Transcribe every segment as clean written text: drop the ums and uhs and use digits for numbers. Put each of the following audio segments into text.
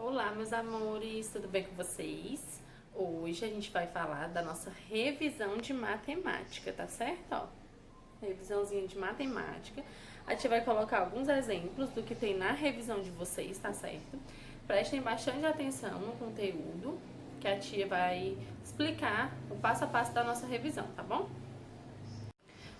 Olá, meus amores, tudo bem com vocês? Hoje a gente vai falar da nossa revisão de matemática, tá certo? Ó, revisãozinha de matemática. A gente vai colocar alguns exemplos do que tem na revisão de vocês, tá certo? Prestem bastante atenção no conteúdo, que a tia vai explicar o passo a passo da nossa revisão, tá bom?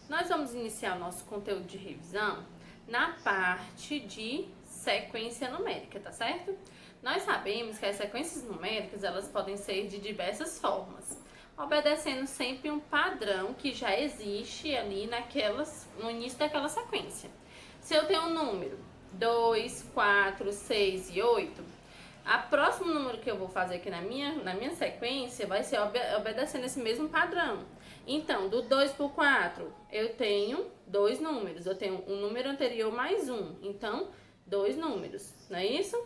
Nós vamos iniciar o nosso conteúdo de revisão na parte de sequência numérica, tá certo? Nós sabemos que as sequências numéricas, elas podem ser de diversas formas, obedecendo sempre um padrão que já existe ali no início daquela sequência. Se eu tenho um número 2, 4, 6 e 8, o próximo número que eu vou fazer aqui na minha sequência vai ser obedecendo esse mesmo padrão. Então, do 2 para o 4, eu tenho dois números. Eu tenho um número anterior mais um. Então, dois números, não é isso?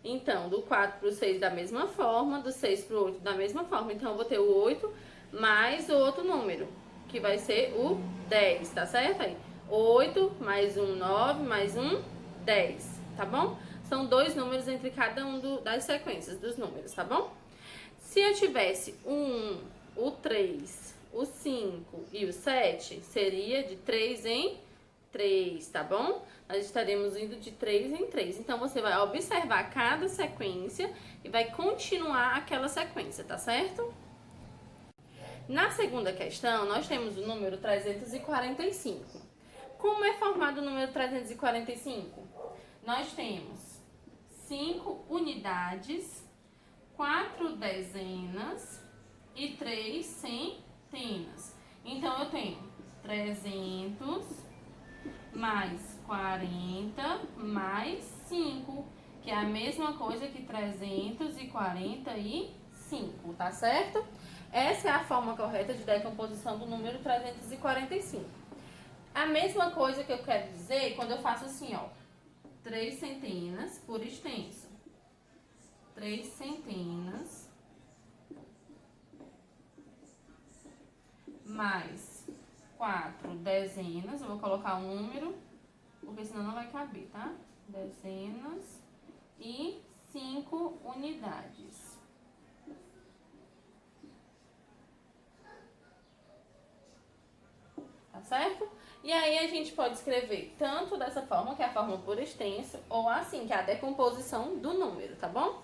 Então, do 4 para o 6 da mesma forma, do 6 para o 8 da mesma forma. Então, eu vou ter o 8 mais o outro número, que vai ser o 10, tá certo? Aí, 8 mais um, 9, mais um, 10, tá bom? São dois números entre cada das sequências dos números, tá bom? Se eu tivesse o 1, o 3, o 5 e o 7, seria de 3 em 3, tá bom? Nós estaremos indo de 3 em 3. Então, você vai observar cada sequência e vai continuar aquela sequência, tá certo? Na segunda questão, nós temos o número 345. Como é formado o número 345? Nós temos 5 unidades, 4 dezenas e 3 centenas. Então, eu tenho 300 mais 40 mais 5, que é a mesma coisa que 345, tá certo? Essa é a forma correta de decomposição do número 345. A mesma coisa que eu quero dizer quando eu faço assim, ó, 3 centenas por extenso. 3 centenas mais 4 dezenas, eu vou colocar um número, porque senão não vai caber, tá? Dezenas e 5 unidades. Tá certo? E aí a gente pode escrever tanto dessa forma, que é a forma por extenso, ou assim, que é a decomposição do número, tá bom?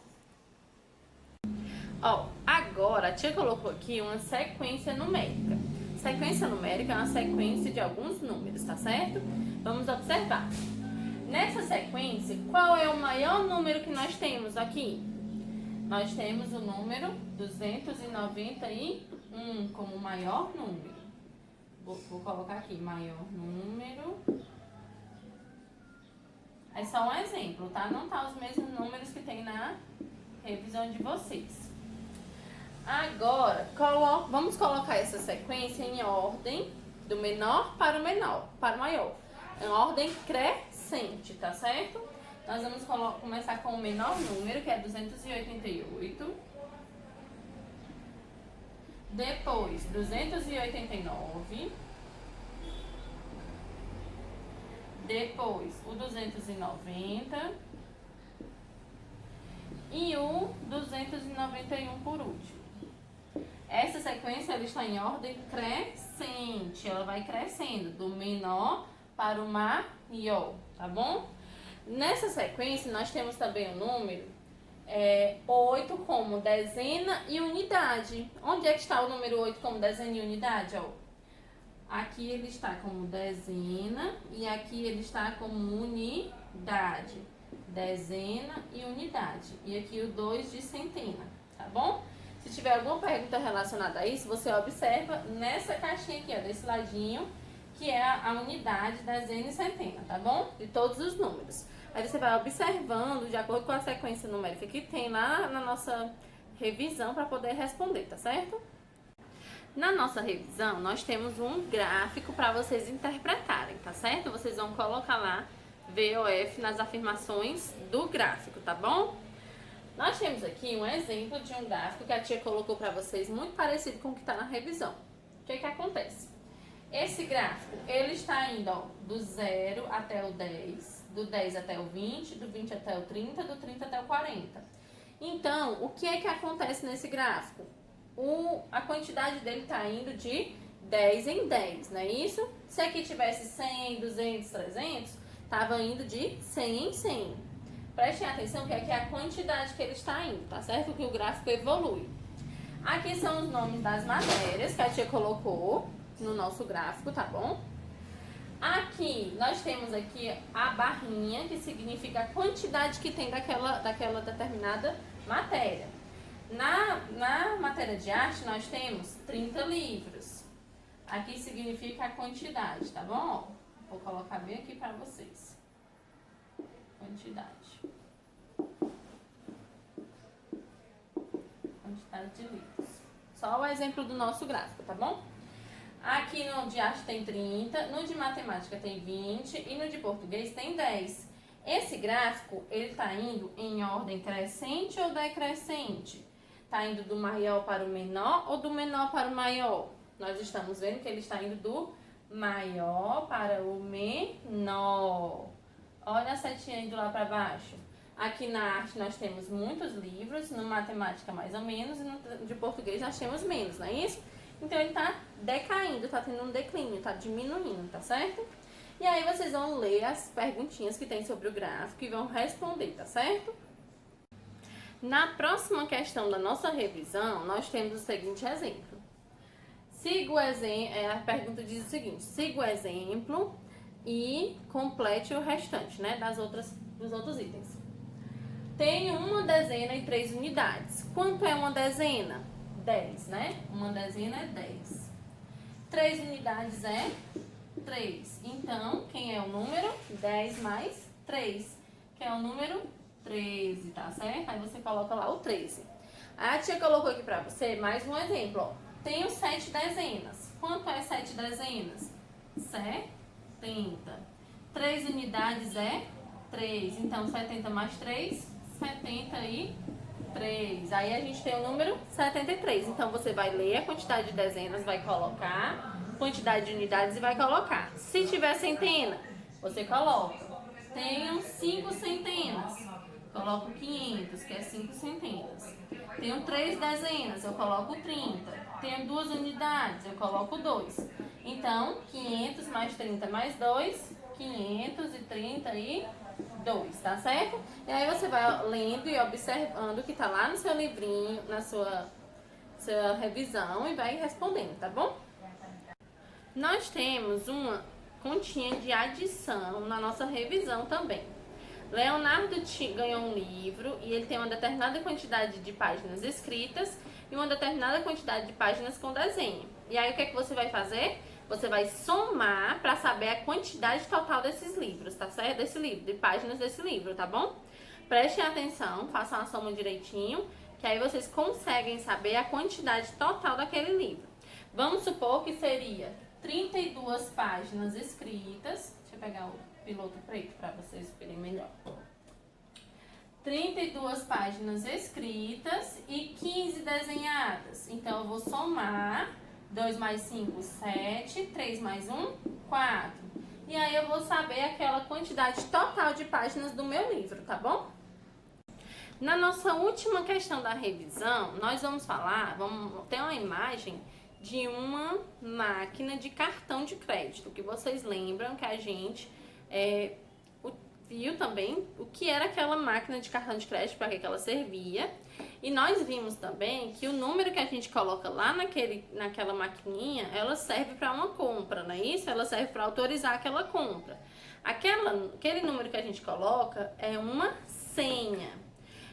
Ó, agora a tia colocou aqui uma sequência numérica. Sequência numérica é uma sequência de alguns números, tá certo? Vamos observar. Nessa sequência, qual é o maior número que nós temos aqui? Nós temos o número 291 como maior número. Vou colocar aqui, maior número. É só um exemplo, tá? Não tá os mesmos números que tem na revisão de vocês. Agora, vamos colocar essa sequência em ordem do menor para o maior. Em ordem crescente, tá certo? Nós vamos começar com o menor número, que é 288. Depois, 289. Depois, o 290. E o 291 por último. Essa sequência ela está em ordem crescente, ela vai crescendo do menor para o maior, tá bom? Nessa sequência nós temos também o número 8 como dezena e unidade. Onde é que está o número 8 como dezena e unidade? Ó, aqui ele está como dezena e aqui ele está como unidade. Dezena e unidade. E aqui o 2 de centena, tá bom? Se tiver alguma pergunta relacionada a isso, você observa nessa caixinha aqui, ó, desse ladinho, que é a unidade, dezena e centena, tá bom? De todos os números. Aí você vai observando de acordo com a sequência numérica que tem lá na nossa revisão para poder responder, tá certo? Na nossa revisão, nós temos um gráfico para vocês interpretarem, tá certo? Vocês vão colocar lá VOF nas afirmações do gráfico, tá bom? Nós temos aqui um exemplo de um gráfico que a tia colocou para vocês, muito parecido com o que está na revisão. O que acontece? Esse gráfico, ele está indo, ó, do 0 até o 10, do 10 até o 20, do 20 até o 30, do 30 até o 40. Então, o que é que acontece nesse gráfico? A quantidade dele está indo de 10 em 10, não é isso? Se aqui tivesse 100, 200, 300, estava indo de 100 em 100. Prestem atenção que aqui é a quantidade que ele está indo, tá certo? Que o gráfico evolui. Aqui são os nomes das matérias que a tia colocou no nosso gráfico, tá bom? Aqui, nós temos aqui a barrinha, que significa a quantidade que tem daquela determinada matéria. Na matéria de arte, nós temos 30 livros. Aqui significa a quantidade, tá bom? Vou colocar bem aqui para vocês. Quantidade. Quantidade de livros. Só o exemplo do nosso gráfico, tá bom? Aqui no de arte tem 30, no de matemática tem 20 e no de português tem 10. Esse gráfico, ele está indo em ordem crescente ou decrescente? Está indo do maior para o menor ou do menor para o maior? Nós estamos vendo que ele está indo do maior para o menor. Olha a setinha indo lá para baixo. Aqui na arte nós temos muitos livros, no matemática mais ou menos, e no de português nós temos menos, não é isso? Então ele está decaindo, está tendo um declínio, está diminuindo, tá certo? E aí vocês vão ler as perguntinhas que tem sobre o gráfico e vão responder, tá certo? Na próxima questão da nossa revisão, nós temos o seguinte exemplo. Siga o exemplo, a pergunta diz o seguinte: siga o exemplo e complete o restante, né, dos outros itens. Tem uma dezena e 3 unidades. Quanto é uma dezena? 10, né? Uma dezena é 10. 3 unidades é 3. Então, quem é o número? 10 mais 3. Que é o número 13, tá certo? Aí você coloca lá o 13. A tia colocou aqui pra você mais um exemplo, ó. Tenho 7 dezenas. Quanto é 7 dezenas? 70. 3 unidades é 3. Então, 70 mais 3, 73. Aí a gente tem o número 73. Então, você vai ler a quantidade de dezenas, vai colocar quantidade de unidades e vai colocar. Se tiver centena, você coloca. Tenho 5 centenas. Coloco 500, que é 5 centenas. Tenho 3 dezenas, eu coloco 30. Tenho 2 unidades, eu coloco 2. Então, 500 mais 30 mais 2, 532, tá certo? E aí você vai lendo e observando o que tá lá no seu livrinho, na sua revisão e vai respondendo, tá bom? Nós temos uma continha de adição na nossa revisão também. Leonardo ganhou um livro e ele tem uma determinada quantidade de páginas escritas e uma determinada quantidade de páginas com desenho. E aí o que é que você vai fazer? Você vai somar para saber a quantidade total desses livros, tá certo? Desse livro, de páginas desse livro, tá bom? Prestem atenção, façam a soma direitinho, que aí vocês conseguem saber a quantidade total daquele livro. Vamos supor que seria 32 páginas escritas. Deixa eu pegar o piloto preto para vocês verem melhor. 32 páginas escritas e 15 desenhadas. Então, eu vou somar. 2 mais 5, 7. 3 mais 1, 4. E aí, eu vou saber aquela quantidade total de páginas do meu livro, tá bom? Na nossa última questão da revisão, nós vamos ter uma imagem de uma máquina de cartão de crédito, que vocês lembram que a gente viu também o que era aquela máquina de cartão de crédito, para que ela servia. E nós vimos também que o número que a gente coloca lá naquela maquininha, ela serve para uma compra, não é isso? Ela serve para autorizar aquela compra. Aquele número que a gente coloca é uma senha.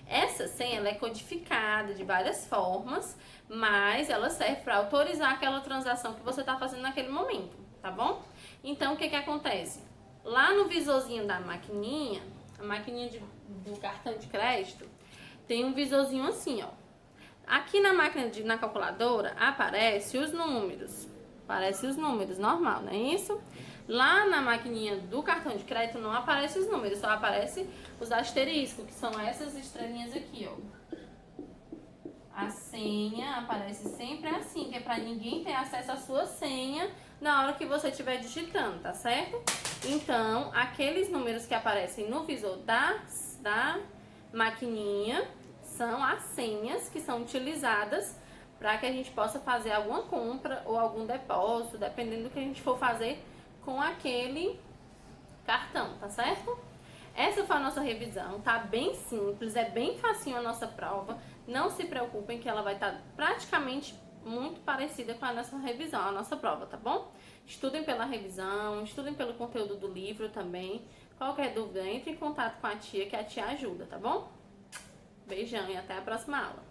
Essa senha ela é codificada de várias formas, mas ela serve para autorizar aquela transação que você está fazendo naquele momento, tá bom? Então, o que acontece? Lá no visorzinho da maquininha, a maquininha do cartão de crédito, tem um visorzinho assim, ó. Aqui na na calculadora, aparece os números. Aparece os números, normal, não é isso? Lá na maquininha do cartão de crédito não aparece os números, só aparece os asteriscos, que são essas estrelinhas aqui, ó. A senha aparece sempre assim, que é para ninguém ter acesso à sua senha na hora que você estiver digitando, tá certo? Então, aqueles números que aparecem no visor da maquininha são as senhas que são utilizadas para que a gente possa fazer alguma compra ou algum depósito, dependendo do que a gente for fazer com aquele cartão, tá certo? Essa foi a nossa revisão, tá bem simples, é bem facinho a nossa prova. Não se preocupem que ela vai estar praticamente muito parecida com a nossa revisão, a nossa prova, tá bom? Estudem pela revisão, estudem pelo conteúdo do livro também. Qualquer dúvida, entre em contato com a tia, que a tia ajuda, tá bom? Beijão e até a próxima aula.